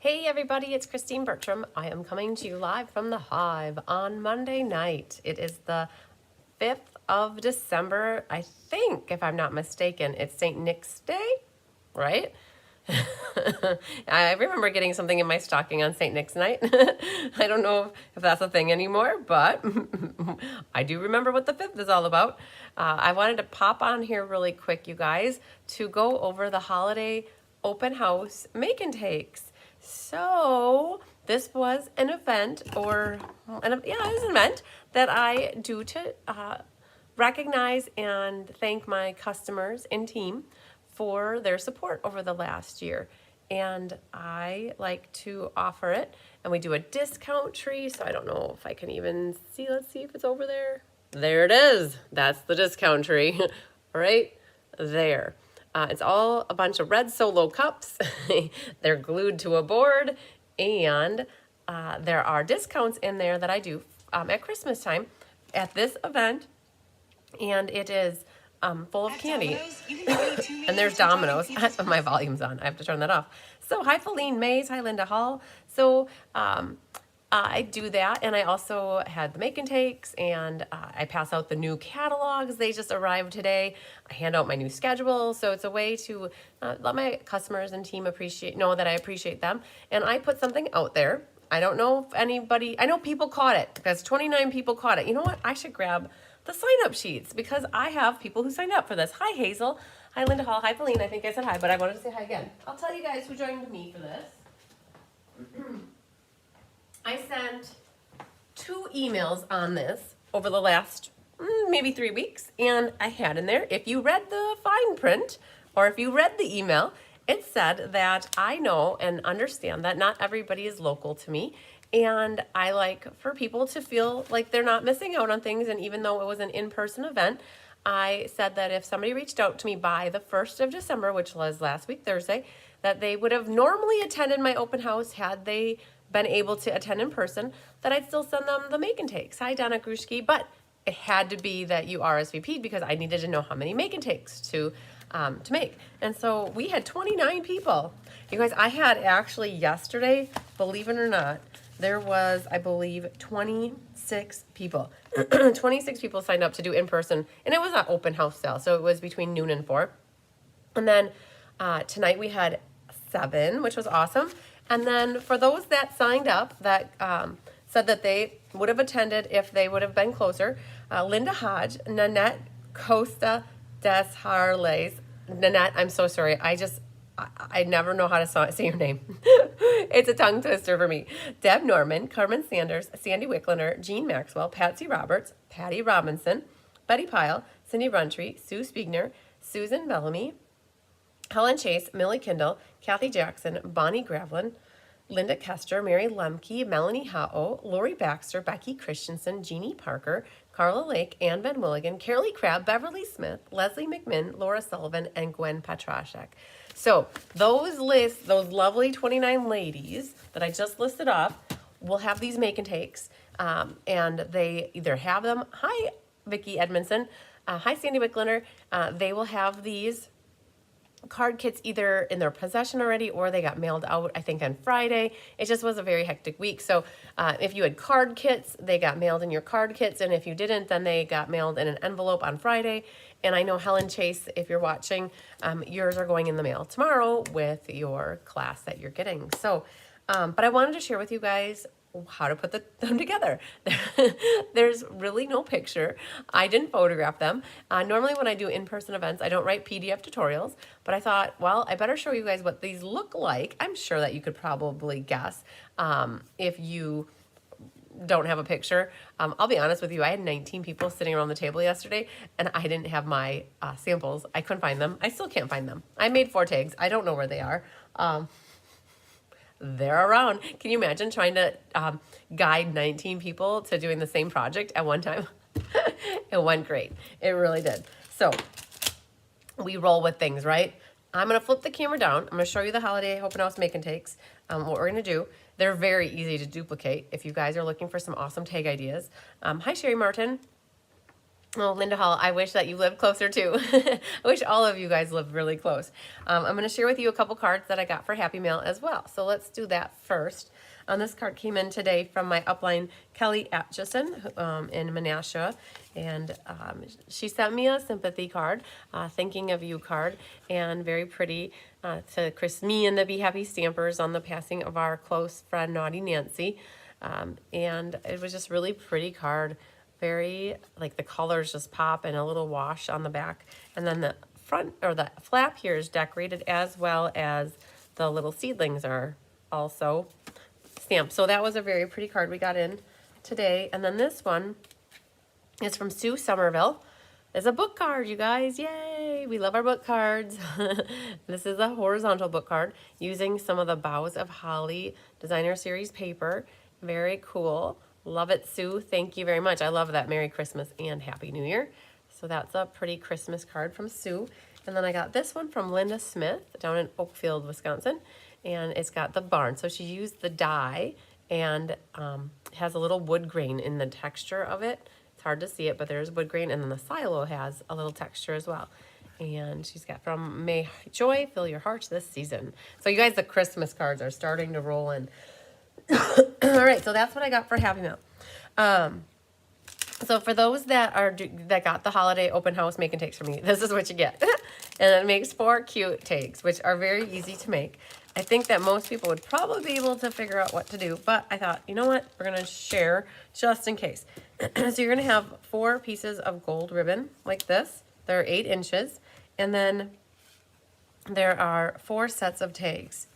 Hey everybody, it's Christine Bertram. I am coming to you live from the Hive on Monday night. It is the 5th of December. I think, if I'm not mistaken, it's St. Nick's Day, right? I remember getting something in my stocking on St. Nick's night. I don't know if that's a thing anymore, but I do remember what the 5th is all about. I wanted to pop on here really quick, you guys, to go over the holiday open house make and takes. So this was an event, it was an event that I do to recognize and thank my customers and team for their support over the last year. And I like to offer it, and we do a discount tree. So I don't know if I can even see. Let's see if it's over there. There it is. That's the discount tree right there. It's all a bunch of red Solo cups. They're glued to a board, and there are discounts in there that I do at Christmas time at this event, and it is full of candy. And there's Domino's. My volume's on. I have to turn that off. So hi, Feline Mays. Hi, Linda Hall. So I do that, and I also had the make and takes, and I pass out the new catalogs. They just arrived today. I hand out my new schedule, so it's a way to let my customers and team know that I appreciate them. And I put something out there. I don't know if anybody, I know people caught it because 29 people caught it. You know what? I should grab the sign-up sheets because I have people who signed up for this. Hi, Hazel. Hi, Linda Hall. Hi, Feline. I think I said hi, but I wanted to say hi again. I'll tell you guys who joined me for this. I sent 2 emails on this over the last maybe 3 weeks, and I had in there, if you read the fine print or if you read the email, it said that I know and understand that not everybody is local to me, and I like for people to feel like they're not missing out on things. And even though it was an in-person event, I said that if somebody reached out to me by the 1st of December, which was last week Thursday, that they would have normally attended my open house had they been able to attend in person, that I'd still send them the make and takes. Hi, Donna Grushki. But it had to be that you RSVP'd because I needed to know how many make and takes to make. And so we had 29 people. You guys, I had actually yesterday, believe it or not, there was, I believe, 26 people. 26 people signed up to do in person, and it was an open house sale, so it was between noon and 4. And then tonight we had 7, which was awesome. And then for those that signed up that said that they would have attended if they would have been closer, Linda Hodge, Nanette Costa des Harleys. Nanette, I'm so sorry. I never know how to say your name. It's a tongue twister for me. Deb Norman, Carmen Sanders, Sandy Wickliner, Jean Maxwell, Patsy Roberts, Patty Robinson, Betty Pyle, Cindy Runtree, Sue Spiegner, Susan Bellamy, Helen Chase, Millie Kindle, Kathy Jackson, Bonnie Gravlin, Linda Kester, Mary Lemke, Melanie Hao, Lori Baxter, Becky Christensen, Jeannie Parker, Carla Lake, Ann Van Willigan, Carolee Crabb, Beverly Smith, Leslie McMinn, Laura Sullivan, and Gwen Petrashek. So those lovely 29 ladies that I just listed off will have these make and takes, and they either have them. Hi, Vicki Edmondson. Hi, Sandy Wickliner. They will have these card kits either in their possession already or they got mailed out, I think, on Friday. It just was a very hectic week. So if you had card kits, they got mailed in your card kits. And if you didn't, then they got mailed in an envelope on Friday. And I know Helen Chase, if you're watching, yours are going in the mail tomorrow with your class that you're getting. So, but I wanted to share with you guys how to put them together. There's really no picture. I didn't photograph them. Normally when I do in-person events, I don't write PDF tutorials, but I thought, well, I better show you guys what these look like. I'm sure that you could probably guess if you don't have a picture. I'll be honest with you, I had 19 people sitting around the table yesterday, and I didn't have my samples. I couldn't find them. I still can't find them. I made 4 tags. I don't know where they are. They're around. Can you imagine trying to guide 19 people to doing the same project at one time? It went great. It really did. So we roll with things, right? I'm going to flip the camera down. I'm going to show you the holiday open house make and takes. What we're going to do. They're very easy to duplicate if you guys are looking for some awesome tag ideas. Hi, Sherry Martin. Oh, Linda Hall, I wish that you lived closer too. I wish all of you guys lived really close. I'm going to share with you a couple cards that I got for Happy Mail as well. So let's do that first. This card came in today from my upline, Kelly Atchison, in Menasha. And she sent me a sympathy card, thinking of you card, and very pretty to Chris, me and the Be Happy Stampers on the passing of our close friend, Naughty Nancy. And it was just really pretty card. Very, like the colors just pop and a little wash on the back. And then the front, or the flap here is decorated, as well as the little seedlings are also stamped. So that was a very pretty card we got in today. And then this one is from Sue Somerville. It's a book card, you guys. Yay! We love our book cards. This is a horizontal book card using some of the Boughs of Holly Designer Series paper. Very cool. Love it, Sue. Thank you very much. I love that. Merry Christmas and Happy New Year. So that's a pretty Christmas card from Sue. And then I got this one from Linda Smith down in Oakfield, Wisconsin. And it's got the barn. So she used the dye and has a little wood grain in the texture of it. It's hard to see it, but there's wood grain. And then the silo has a little texture as well. And she's got from May Joy, Fill Your Heart this season. So you guys, the Christmas cards are starting to roll in. All right, so that's what I got for Happy Mail. So for those that got the holiday open house make and takes from me, this is what you get. And it makes 4 cute takes, which are very easy to make. I think that most people would probably be able to figure out what to do, but I thought, you know what? We're going to share just in case. So you're going to have 4 pieces of gold ribbon like this. They're 8 inches. And then there are 4 sets of tags.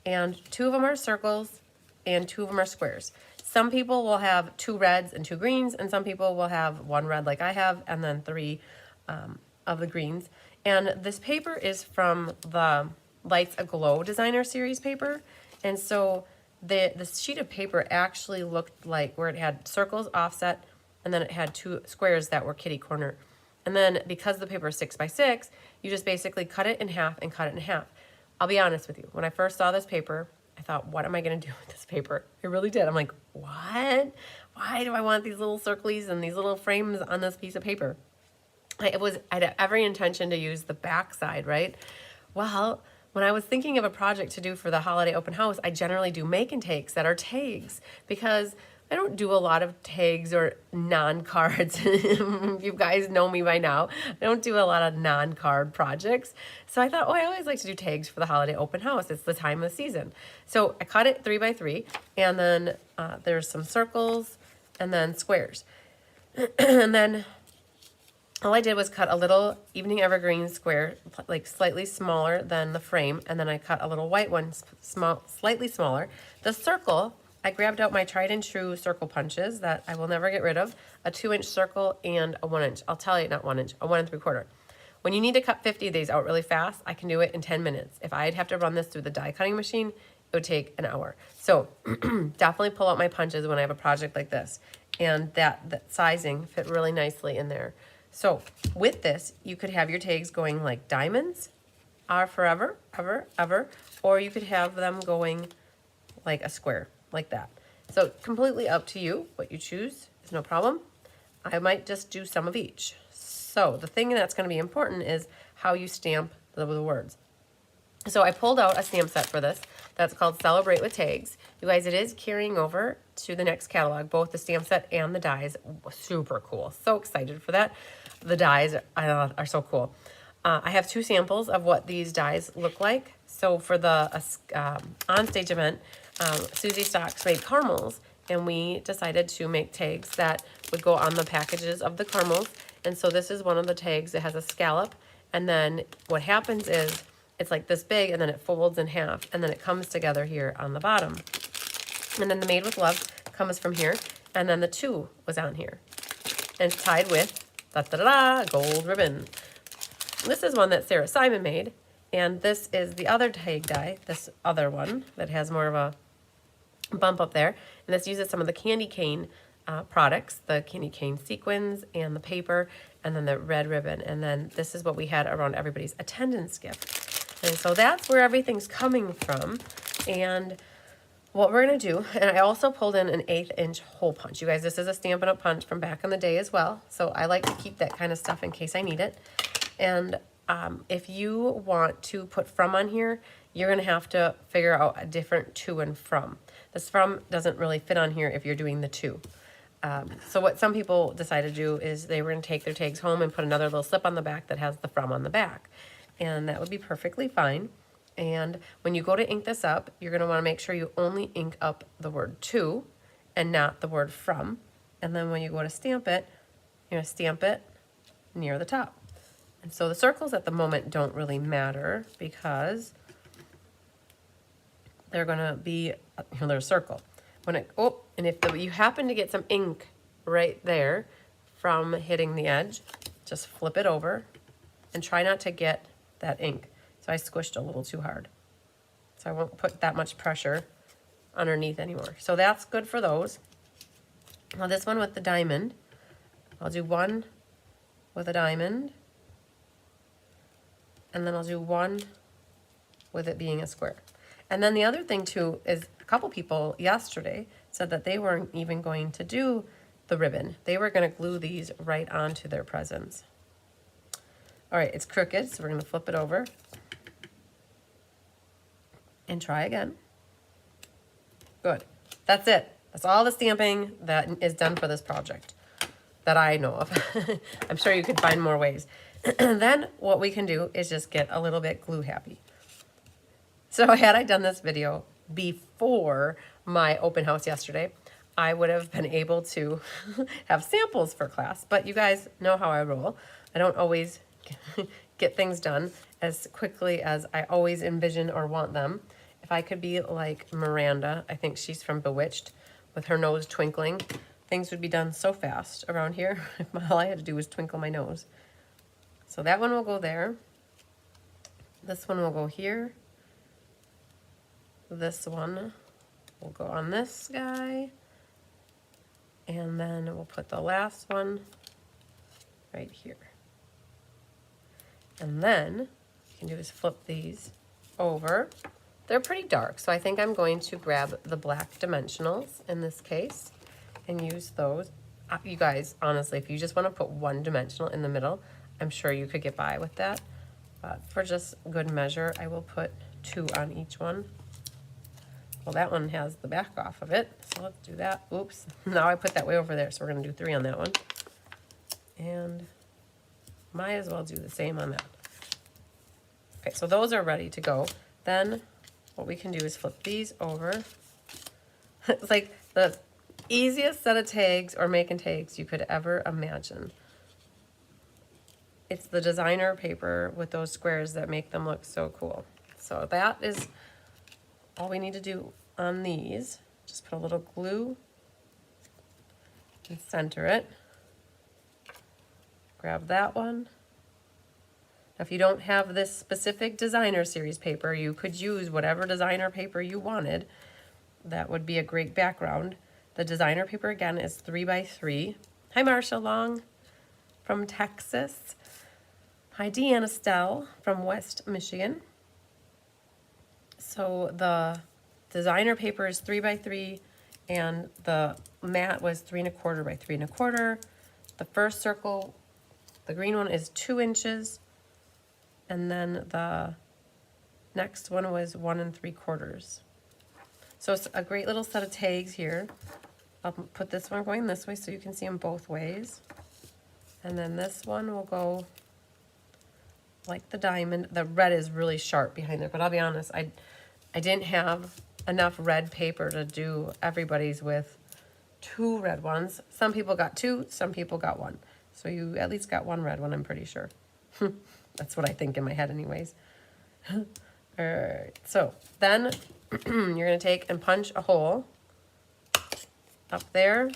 And 2 of them are circles and 2 of them are squares. Some people will have 2 reds and 2 greens, and some people will have 1 red like I have, and then 3 of the greens. And this paper is from the Lights Aglow Designer Series paper. And so this sheet of paper actually looked like where it had circles offset, and then it had 2 squares that were kitty corner. And then because the paper is 6 by 6, you just basically cut it in half and cut it in half. I'll be honest with you. When I first saw this paper, I thought, what am I going to do with this paper? I really did. I'm like, what? Why do I want these little circlies and these little frames on this piece of paper? I had every intention to use the back side, right? Well, when I was thinking of a project to do for the holiday open house, I generally do make and takes that are tags, because I don't do a lot of tags or non-cards. You guys know me by now. I don't do a lot of non-card projects. So I thought, I always like to do tags for the holiday open house. It's the time of the season. So I cut it 3 by 3, and then there's some circles and then squares. And then all I did was cut a little evening evergreen square, like slightly smaller than the frame, and then I cut a little white one, slightly smaller. The circle, I grabbed out my tried and true circle punches that I will never get rid of, a 2-inch circle and a 1 inch. I'll tell you, not 1 inch, a 1 3/4. When you need to cut 50 of these out really fast, I can do it in 10 minutes. If I'd have to run this through the die cutting machine, it would take an hour. So definitely pull out my punches when I have a project like this. And that sizing fit really nicely in there. So with this, you could have your tags going like diamonds are forever, ever, ever, or you could have them going like a square, like that. So completely up to you. What you choose is no problem. I might just do some of each. So the thing that's going to be important is how you stamp the words. So I pulled out a stamp set for this that's called Celebrate with Tags. You guys, it is carrying over to the next catalog, both the stamp set and the dies. Super cool. So excited for that. The dies are so cool. I have 2 samples of what these dies look like. So for the on-stage event, Susie Stocks made caramels, and we decided to make tags that would go on the packages of the caramels. And so this is one of the tags. It has a scallop, and then what happens is it's like this big, and then it folds in half, and then it comes together here on the bottom. And then the Made with Love comes from here, and then the 2 was on here. And it's tied with gold ribbon. This is one that Sarah Simon made, and this is the other tag die, this other one that has more of a bump up there. And this uses some of the candy cane products, the candy cane sequins and the paper, and then the red ribbon. And then this is what we had around everybody's attendance gift. And so that's where everything's coming from. And what we're gonna do, and I also pulled in an 1/8 inch hole punch. You guys, this is a Stampin' Up! Punch from back in the day as well. So I like to keep that kind of stuff in case I need it. And if you want to put from on here, you're gonna have to figure out a different to and from. This from doesn't really fit on here if you're doing the to. So what some people decided to do is they were gonna take their tags home and put another little slip on the back that has the from on the back. And that would be perfectly fine. And when you go to ink this up, you're gonna wanna make sure you only ink up the word to and not the word from. And then when you go to stamp it, you're gonna stamp it near the top. And so the circles at the moment don't really matter because they're gonna be, they're a circle. When it, and if you happen to get some ink right there from hitting the edge, just flip it over and try not to get that ink. So I squished a little too hard. So I won't put that much pressure underneath anymore. So that's good for those. Now this one with the diamond, I'll do one with a diamond, and then I'll do one with it being a square. And then the other thing too is a couple people yesterday said that they weren't even going to do the ribbon. They were gonna glue these right onto their presents. All right, it's crooked, so we're gonna flip it over and try again. Good, that's it. That's all the stamping that is done for this project that I know of. I'm sure you could find more ways. And then what we can do is just get a little bit glue happy. So had I done this video before my open house yesterday, I would have been able to have samples for class, but you guys know how I roll. I don't always get things done as quickly as I always envision or want them. If I could be like Miranda, I think she's from Bewitched, with her nose twinkling, things would be done so fast around here. All I had to do was twinkle my nose. So that one will go there. This one will go here. This one will go on this guy. And then we'll put the last one right here. And then what you can do is flip these over. They're pretty dark, so I think I'm going to grab the black dimensionals in this case and use those. You guys, honestly, if you just want to put one dimensional in the middle, I'm sure you could get by with that. But for just good measure, I will put 2 on each one. Well, that one has the back off of it, so let's do that. Oops, now I put that way over there, so we're going to do 3 on that one. And might as well do the same on that. Okay, so those are ready to go. Then what we can do is flip these over. It's like the easiest set of tags or making tags you could ever imagine. It's the designer paper with those squares that make them look so cool. So that is all we need to do on these. Just put a little glue and center it. Grab that one. Now, if you don't have this specific designer series paper, you could use whatever designer paper you wanted. That would be a great background. The designer paper, again, is 3x3. Hi, Marsha Long from Texas. Hi, Deanna Stell from West Michigan. So the designer paper is 3x3, and the mat was 3 1/4 by 3 1/4. The first circle, the green one, is 2 inches. And then the next one was 1 3/4. So it's a great little set of tags here. I'll put this one going this way so you can see them both ways. And then this one will go like the diamond. The red is really sharp behind there, but I'll be honest, I didn't have enough red paper to do everybody's with 2 red ones. Some people got 2, some people got 1. So you at least got 1 red one, I'm pretty sure. That's what I think in my head anyways. All right, so then you're gonna take and punch a hole up there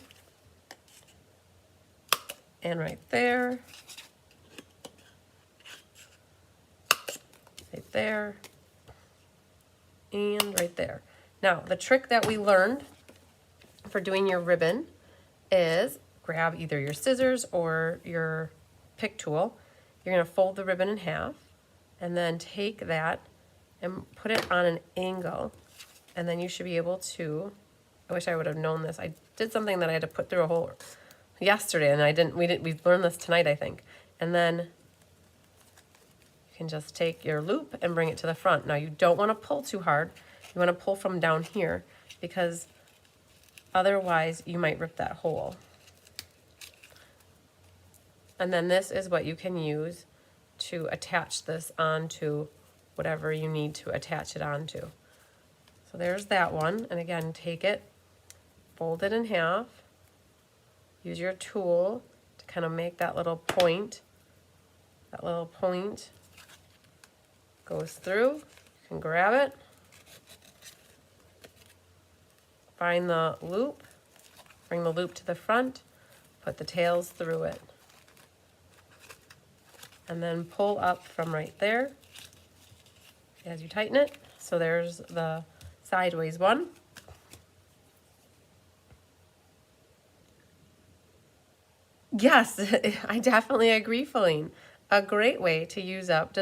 and right there, right there, and right there. Now, the trick that we learned for doing your ribbon is grab either your scissors or your pick tool. You're going to fold the ribbon in half and then take that and put it on an angle And then you should be able to, I wish I would have known this. I did something that I had to put through a hole yesterday, and we learned this tonight, I think. And then you can just take your loop and bring it to the front. Now you don't want to pull too hard. You want to pull from down here, because otherwise you might rip that hole. And then this is what you can use to attach this onto whatever you need to attach it onto. So there's that one. And again, take it, fold it in half, use your tool to kind of make that little point. That little point goes through. You can grab it, find the loop, bring the loop to the front, put the tails through it, and then pull up from right there as you tighten it. So there's the sideways one. Yes, I definitely agree, Feline. A great way to use up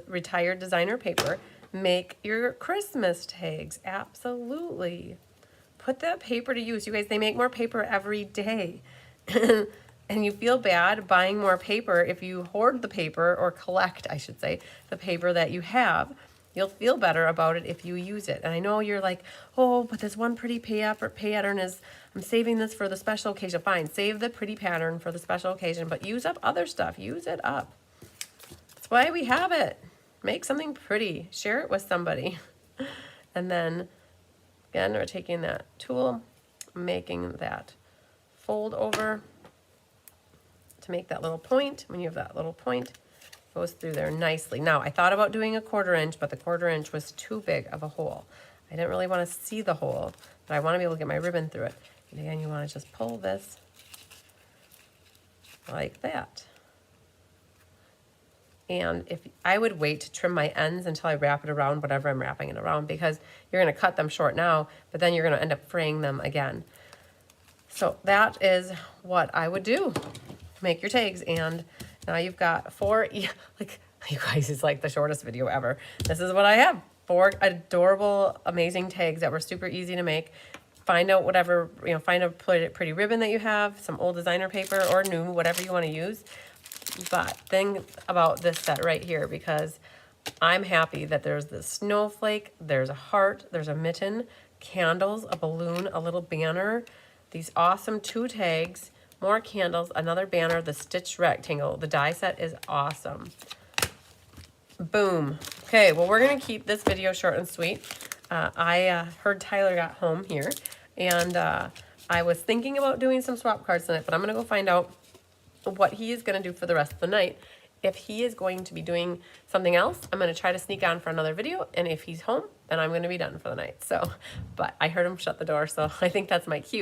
retired designer paper. Make your Christmas tags. Absolutely. Put that paper to use. You guys, they make more paper every day. And you feel bad buying more paper if you hoard the paper, or collect, I should say, the paper that you have. You'll feel better about it if you use it. And I know you're like, oh, but this one pretty pattern is, I'm saving this for the special occasion. Fine, save the pretty pattern for the special occasion, but use up other stuff. Use it up. That's why we have it. Make something pretty. Share it with somebody. And then, again, we're taking that tool, making that fold over to make that little point. When you have that little point, goes through there nicely. Now, I thought about doing a 1/4 inch, but the 1/4 inch was too big of a hole. I didn't really want to see the hole, but I want to be able to get my ribbon through it. And again, you want to just pull this like that. And if I would wait to trim my ends until I wrap it around whatever I'm wrapping it around, because you're going to cut them short now, but then you're going to end up fraying them again. So that is what I would do. Make your tags, and now you've got 4, like, you guys, it's like the shortest video ever. This is what I have. 4 adorable, amazing tags that were super easy to make. Find out whatever, find a pretty ribbon that you have, some old designer paper or new, whatever you want to use. But think about this set right here, because I'm happy that there's this snowflake, there's a heart, there's a mitten, candles, a balloon, a little banner, these awesome 2 tags, more candles, another banner, the stitched rectangle. The die set is awesome. Boom. Okay, well, we're going to keep this video short and sweet. I heard Tyler got home here, and I was thinking about doing some swap cards tonight, but I'm going to go find out what he is going to do for the rest of the night. If he is going to be doing something else, I'm going to try to sneak on for another video, and if he's home, then I'm going to be done for the night. So, but I heard him shut the door, so I think that's my cue.